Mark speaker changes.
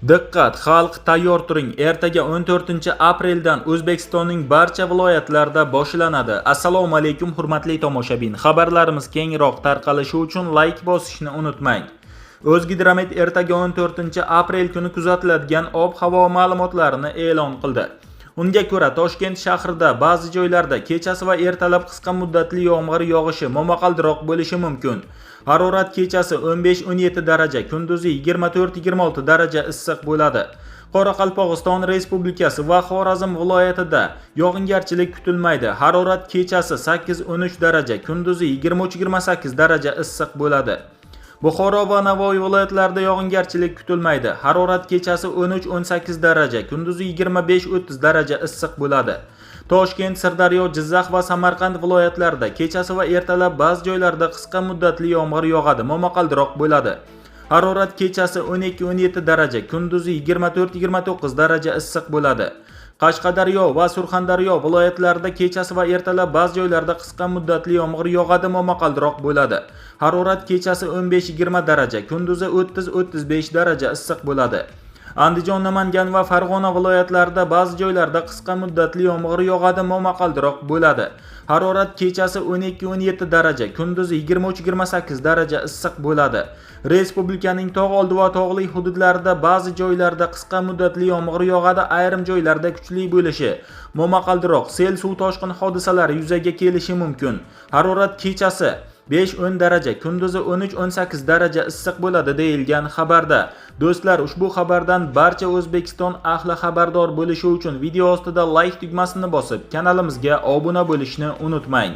Speaker 1: Diqqat, xalq tayyor turing. Ertaga 14-apreldan O'zbekistonning barcha viloyatlarida boshlanadi. Assalomu alaykum hurmatli tomoshabin. Xabarlarimiz kengroq tarqalishi uchun like bosishni unutmang. O'zgidromet ertaga 14-aprel kuni kuzatiladigan ob-havo ma'lumotlarini e'lon qildi. Unga ko'ra, Toshkent shahrida ba'zi joylarda kechasi va ertalab qisqa muddatli yomg'ir yog'ishi momaqaldiroq bo'lishi mumkin. Harorat kechasi 15-17 daraja, kunduzi 24-26 daraja issiq bo'ladi. Qoraqalpog'iston Respublikasi va Xorazm viloyatida yog'ingarchilik kutilmaydi. Harorat kechasi 8-13 daraja, kunduzi 23-28 daraja issiq bo'ladi. Buxoro va Navoiy viloyatlarida yog'ingarchilik kutilmaydi. Harorat kechasi 13-18 daraja, kunduzi 25-30 daraja issiq bo'ladi. Toshkent, Sirdaryo, Jizzax va Samarqand viloyatlarida kechasi va ertalab ba'zi joylarda qisqa muddatli yomg'ir yog'adi, momaqaldiroq bo'ladi. Harorat kechasi 12-17 daraja, kunduzi 24-29 daraja issiq bo'ladi. Qashqadaryo va Surxondaryo viloyatlarida kechasi va ertalab ba'zi joylarda qisqa muddatli yomg'ir yog'adi, momaqaldiroq bo'ladi. Harorat kechasi 15-20 daraja, kunduzi 30-35 daraja issiq bo'ladi. Andijon, Namangan va Farg'ona viloyatlarida ba'zi joylarda qisqa muddatli yomg'ir yog'adi, momaqaldiroq bo'ladi. Harorat kechasi 12-17 daraja, kunduzi 23-28 daraja issiq bo'ladi. Respublikaning tog' oldi va tog'li hududlarida ba'zi joylarda qisqa muddatli yomg'ir yog'adi, ayrim joylarda kuchli bo'lishi, momaqaldiroq sel, suv toshqin hodisalari yuzaga kelishi mumkin. Harorat kechasi 5-10 daraja, kunduzi 13-18 daraja issiq bo'ladi deyilgan xabarda. Do'stlar, ushbu xabardan barcha O'zbekiston ahli xabardor bo'lishi uchun video ostida like tugmasini bosib, kanalimizga obuna bo'lishni unutmang.